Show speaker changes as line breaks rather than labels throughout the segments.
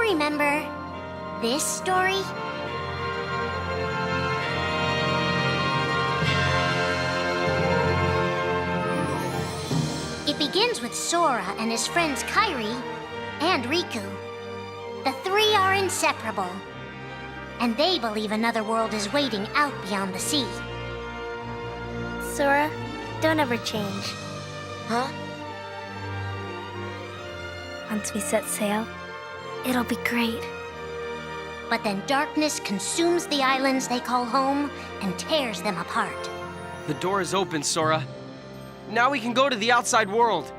remember this story? It begins with Sora and his friends Kairi and Riku. The three are inseparable, and they believe another world is waiting out beyond the sea.
Sora, don't ever change.
Huh?
Once we set sail, it'll be great.
But then darkness consumes the islands they call home and tears them apart.
The door is open, Sora. Now we can go to the outside world.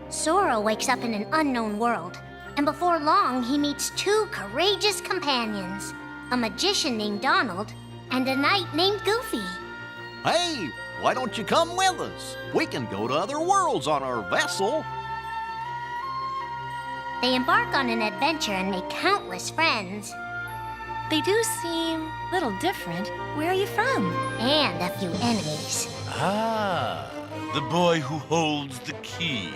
Sora wakes up in an unknown world, and before long he meets two courageous companions, a magician named Donald and a knight named Goofy.
Hey, why don't you come with us? We can go to other worlds on our vessel.
They embark on an adventure and make countless friends.
They do seem a little different. Where are you from?
And a few enemies.
Ah, the boy who holds the key.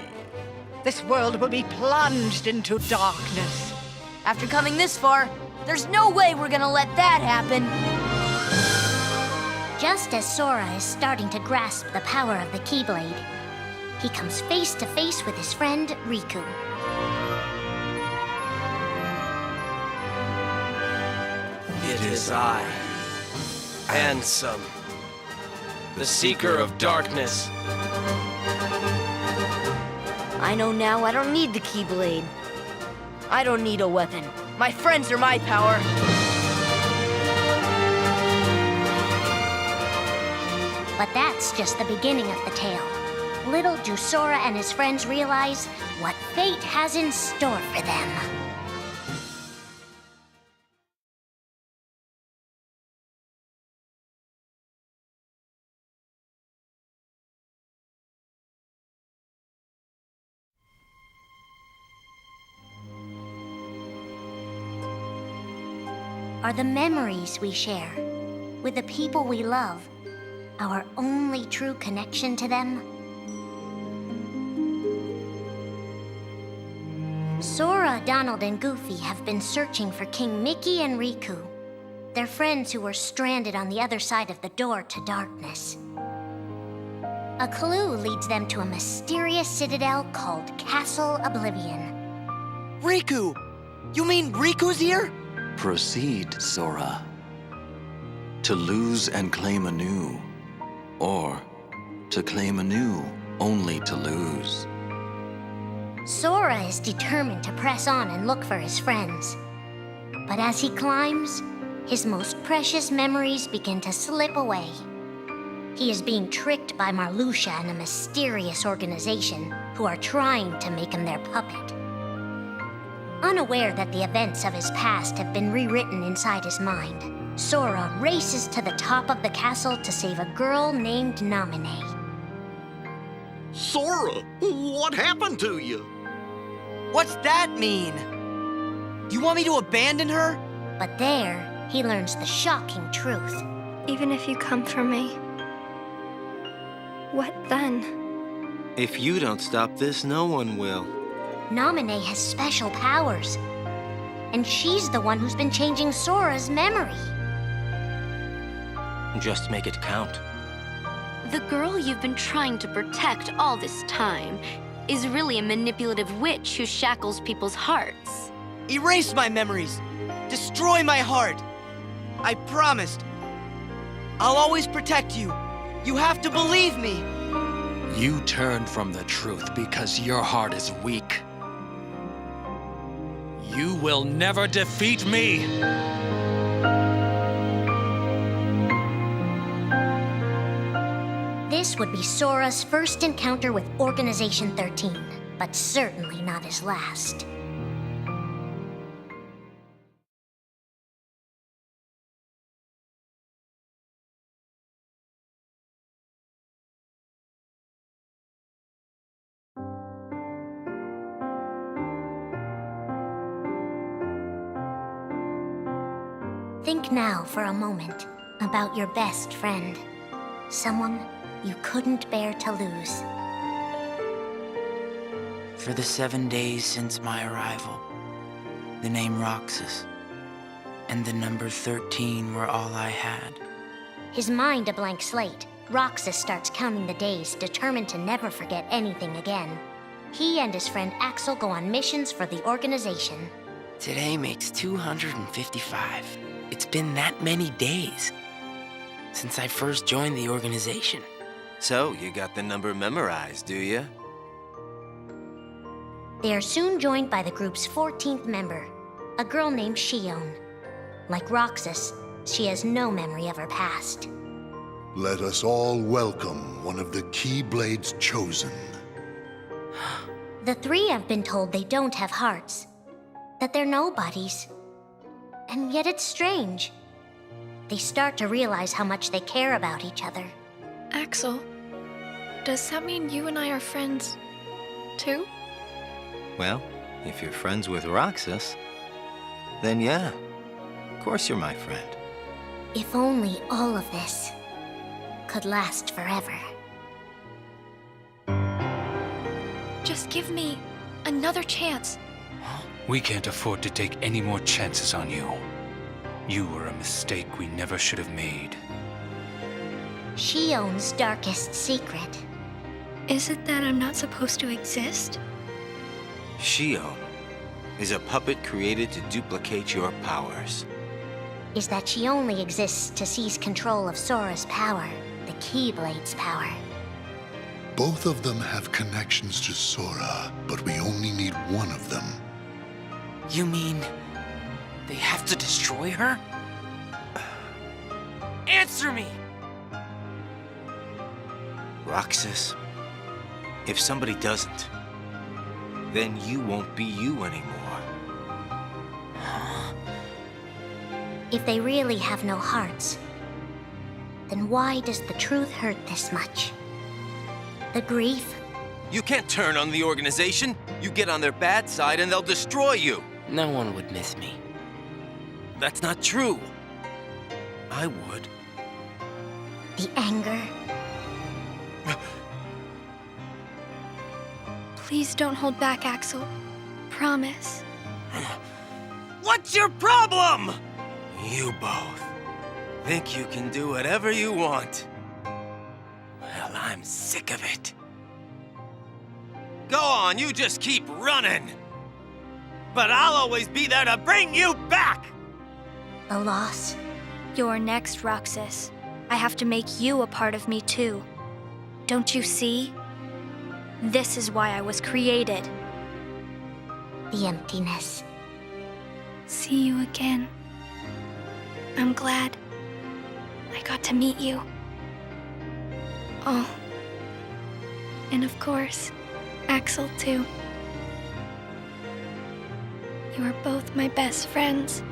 This world will be plunged into darkness.
After coming this far, there's no way we're gonna let that happen.
Just as Sora is starting to grasp the power of the Keyblade, he comes face to face with his friend Riku.
It is I, Handsome, the Seeker of Darkness.
I know now I don't need the Keyblade. I don't need a weapon. My friends are my power.
But that's just the beginning of the tale. Little do Sora and his friends realize what fate has in store for them. Are the memories we share with the people we love our only true connection to them? Sora, Donald, and Goofy have been searching for King Mickey and Riku, their friends who were stranded on the other side of the door to darkness. A clue leads them to a mysterious citadel called Castle Oblivion.
Riku! You mean Riku's here?
Proceed, Sora. To lose and claim anew, or to claim anew only to lose.
Sora is determined to press on and look for his friends. But as he climbs, his most precious memories begin to slip away. He is being tricked by Marluxia and a mysterious organization who are trying to make him their puppet. Unaware that the events of his past have been rewritten inside his mind, Sora races to the top of the castle to save a girl named Naminé.
Sora, what happened to you?
What's that mean? You want me to abandon her?
But there, he learns the shocking truth.
Even if you come for me, what then?
If you don't stop this, no one will.
Naminé has special powers, and she's the one who's been changing Sora's memory.
Just make it count.
The girl you've been trying to protect all this time is really a manipulative witch who shackles people's hearts.
Erase my memories. Destroy my heart. I promised. I'll always protect you. You have to believe me.
You turn from the truth because your heart is weak. You will never defeat me!
This would be Sora's first encounter with Organization 13, but certainly not his last. Think now for a moment about your best friend, someone you couldn't bear to lose.
For the 7 days since my arrival, the name Roxas and the number 13 were all I had.
His mind a blank slate, Roxas starts counting the days, determined to never forget anything again. He and his friend Axel go on missions for the organization.
Today makes 255. It's been that many days since I first joined the organization.
So, you got the number memorized, do you?
They are soon joined by the group's 14th member, a girl named Shion. Like Roxas, she has no memory of her past.
Let us all welcome one of the Keyblade's chosen.
The three have been told they don't have hearts, that they're nobodies. And yet it's strange. They start to realize how much they care about each other.
Axel, does that mean you and I are friends, too?
Well, if you're friends with Roxas, then yeah, of course you're my friend.
If only all of this could last forever.
Just give me another chance.
We can't afford to take any more chances on you. You were a mistake we never should have made.
Shion's darkest secret.
Is it that I'm not supposed to exist?
Shion is a puppet created to duplicate your powers.
Is that she only exists to seize control of Sora's power, the Keyblade's power.
Both of them have connections to Sora, but we only need one of them.
You mean they have to destroy her? Answer me!
Roxas, if somebody doesn't, then you won't be you anymore.
If they really have no hearts, then why does the truth hurt this much? The grief?
You can't turn on the organization. You get on their bad side and they'll destroy you.
No one would miss me.
That's not true. I would.
The anger?
Please don't hold back, Axel. Promise.
What's your problem? You both think you can do whatever you want. Well, I'm sick of it. Go on, you just keep running. But I'll always be there to bring you back!
The loss?
You're next, Roxas. I have to make you a part of me, too. Don't you see? This is why I was created.
The emptiness.
See you again. I'm glad I got to meet you. Oh. And of course, Axel, too. You are both my best friends.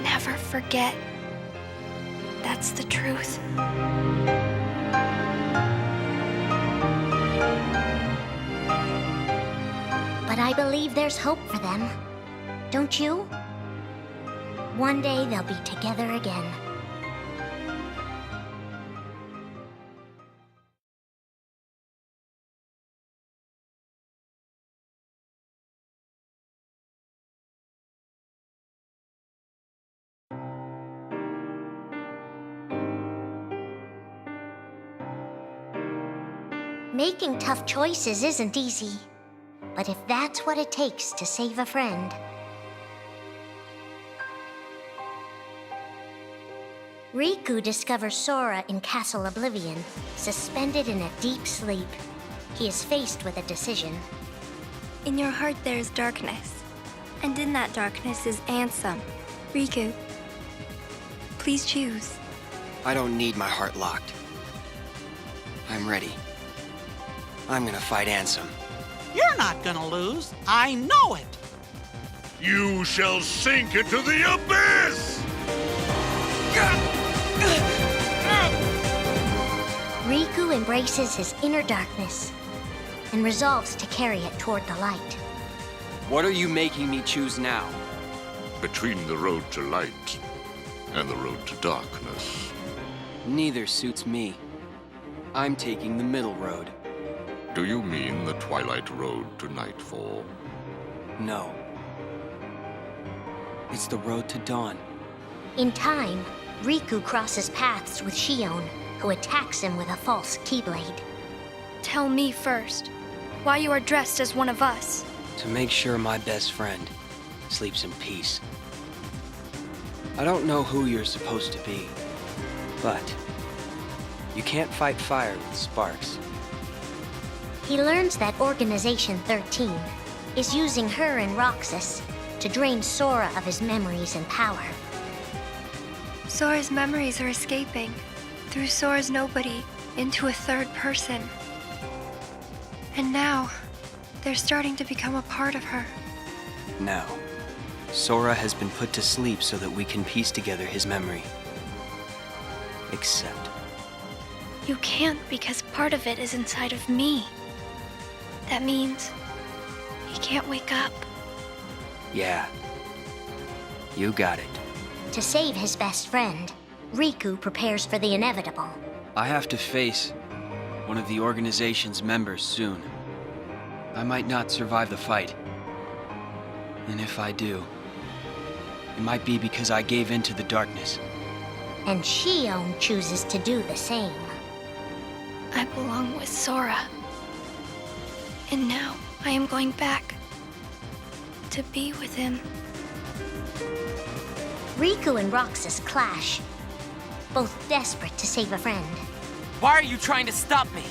Never forget. That's the truth.
But I believe there's hope for them. Don't you? One day they'll be together again. Making tough choices isn't easy. But if that's what it takes to save a friend... Riku discovers Sora in Castle Oblivion, suspended in a deep sleep. He is faced with a decision.
In your heart there is darkness. And in that darkness is Ansem. Riku, please choose.
I don't need my heart locked. I'm ready. I'm gonna fight Ansem.
You're not gonna lose. I know it.
You shall sink into the abyss!
Riku embraces his inner darkness and resolves to carry it toward the light.
What are you making me choose now?
Between the road to light and the road to darkness.
Neither suits me. I'm taking the middle road.
Do you mean the Twilight Road to Nightfall?
No. It's the road to dawn.
In time, Riku crosses paths with Shion, who attacks him with a false Keyblade.
Tell me first, why you are dressed as one of us.
To make sure my best friend sleeps in peace. I don't know who you're supposed to be, but you can't fight fire with sparks.
He learns that Organization 13 is using her and Roxas to drain Sora of his memories and power.
Sora's memories are escaping through Sora's nobody into a third person. And now, they're starting to become a part of her.
Now, Sora has been put to sleep so that we can piece together his memory. Except...
You can't because part of it is inside of me. That means he can't wake up.
Yeah. You got it.
To save his best friend, Riku prepares for the inevitable.
I have to face one of the organization's members soon. I might not survive the fight. And if I do, it might be because I gave in to the darkness.
And Shion chooses to do the same.
I belong with Sora. And now I am going back to be with him.
Riku and Roxas clash, both desperate to save a friend.
Why are you trying to stop me?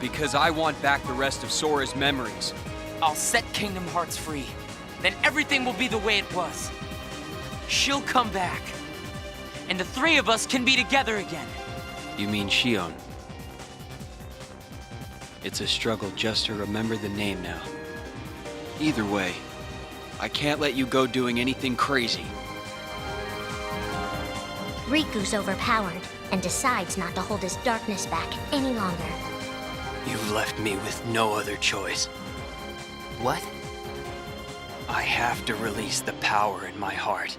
Because I want back the rest of Sora's memories.
I'll set Kingdom Hearts free. Then everything will be the way it was. She'll come back. And the three of us can be together again.
You mean Shion? It's a struggle just to remember the name now. Either way, I can't let you go doing anything crazy.
Riku's overpowered and decides not to hold his darkness back any longer.
You've left me with no other choice.
What?
I have to release the power in my heart.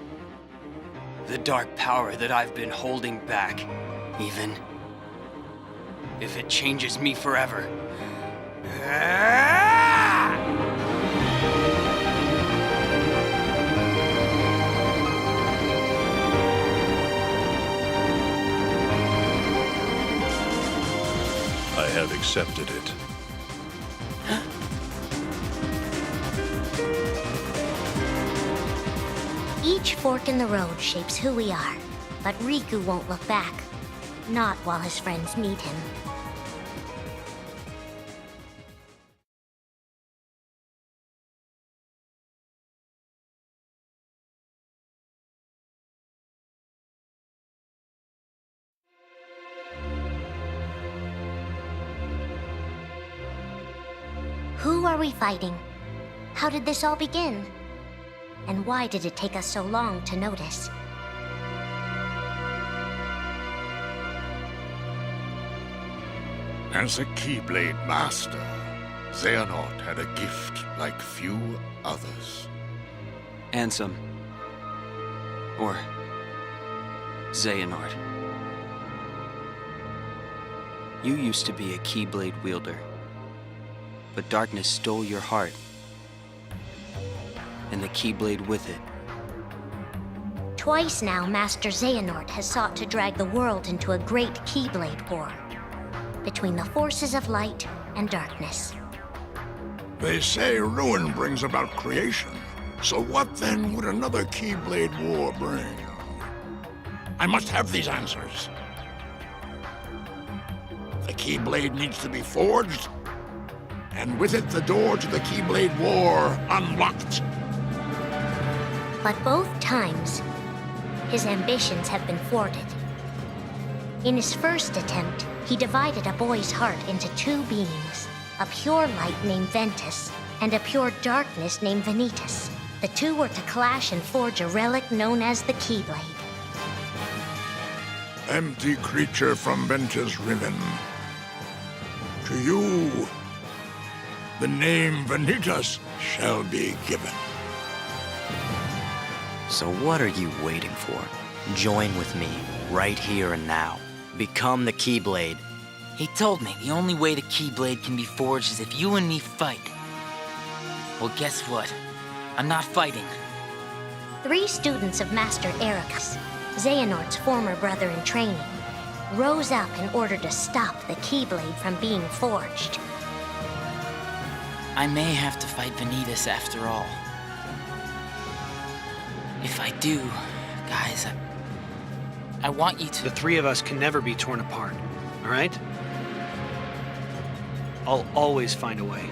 The dark power that I've been holding back, even if it changes me forever.
I have accepted it.
Each fork in the road shapes who we are, but Riku won't look back. Not while his friends need him. Who are we fighting? How did this all begin? And why did it take us so long to notice?
As a Keyblade Master, Xehanort had a gift like few others.
Ansem. Or Xehanort. You used to be a Keyblade wielder, but darkness stole your heart, and the Keyblade with it.
Twice now, Master Xehanort has sought to drag the world into a great Keyblade War between the forces of light and darkness.
They say ruin brings about creation. So what then would another Keyblade War bring? I must have these answers. The Keyblade needs to be forged, and with it the door to the Keyblade War unlocked.
But both times, his ambitions have been thwarted. In his first attempt, he divided a boy's heart into two beings, a pure light named Ventus, and a pure darkness named Vanitas. The two were to clash and forge a relic known as the Keyblade.
Empty creature from Ventus Riven. To you, the name Vanitas shall be given.
So what are you waiting for? Join with me, right here and now. Become the Keyblade.
He told me the only way the Keyblade can be forged is if you and me fight. Well, guess what? I'm not fighting.
3 students of Master Ericus, Xehanort's former brother in training, rose up in order to stop the Keyblade from being forged.
I may have to fight Vanitas after all. If I do, guys, I want you to...
The 3 of us can never be torn apart, all right? I'll always find a way.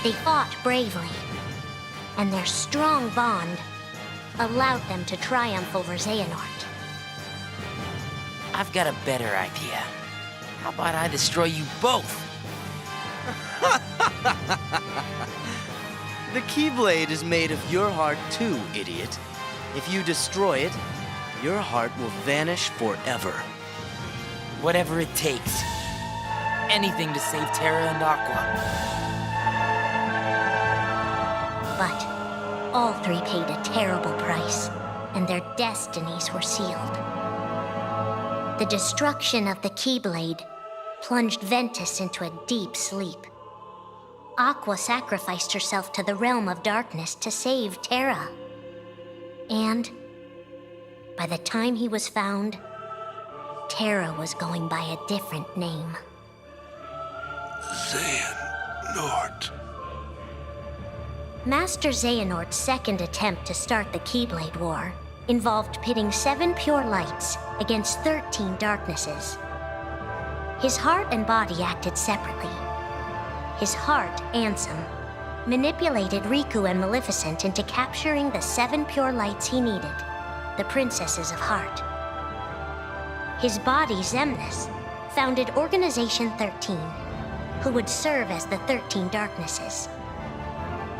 They fought bravely, and their strong bond allowed them to triumph over Xehanort.
I've got a better idea. How about I destroy you both?
The Keyblade is made of your heart too, idiot. If you destroy it, your heart will vanish forever.
Whatever it takes. Anything to save Terra and Aqua.
But all 3 paid a terrible price, and their destinies were sealed. The destruction of the Keyblade plunged Ventus into a deep sleep. Aqua sacrificed herself to the realm of darkness to save Terra. And by the time he was found, Terra was going by a different name.
Xehanort.
Master Xehanort's second attempt to start the Keyblade War involved pitting 7 pure lights against 13 darknesses. His heart and body acted separately. His heart, Ansem, manipulated Riku and Maleficent into capturing the 7 pure lights he needed, the Princesses of Heart. His body, Xemnas, founded Organization 13, who would serve as the 13 darknesses.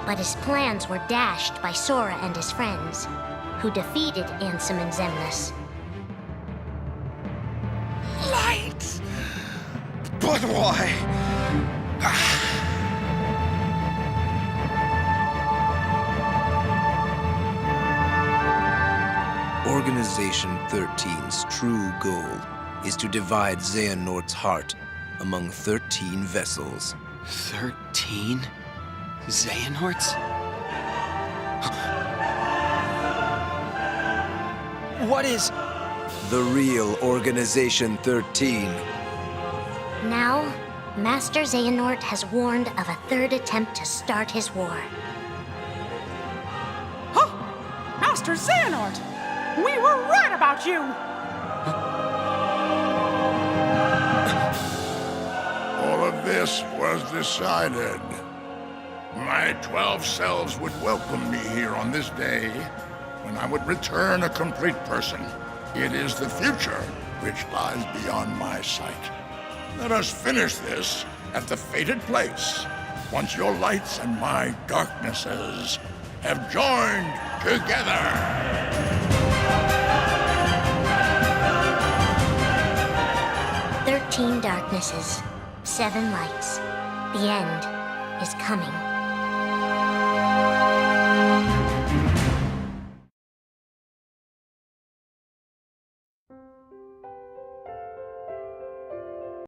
But his plans were dashed by Sora and his friends, who defeated Ansem and Xemnas.
Light! But why?
Organization 13's true goal is to divide Xehanort's heart among 13 vessels.
13? Xehanorts? What is...
The real Organization 13.
Now, Master Xehanort has warned of a 3rd attempt to start his war.
Huh? Master Xehanort! We were right about you!
All of this was decided. My 12 selves would welcome me here on this day, when I would return a complete person. It is the future which lies beyond my sight. Let us finish this at the fated place, once your lights and my darknesses have joined together.
13 darknesses, 7 lights. The end is coming.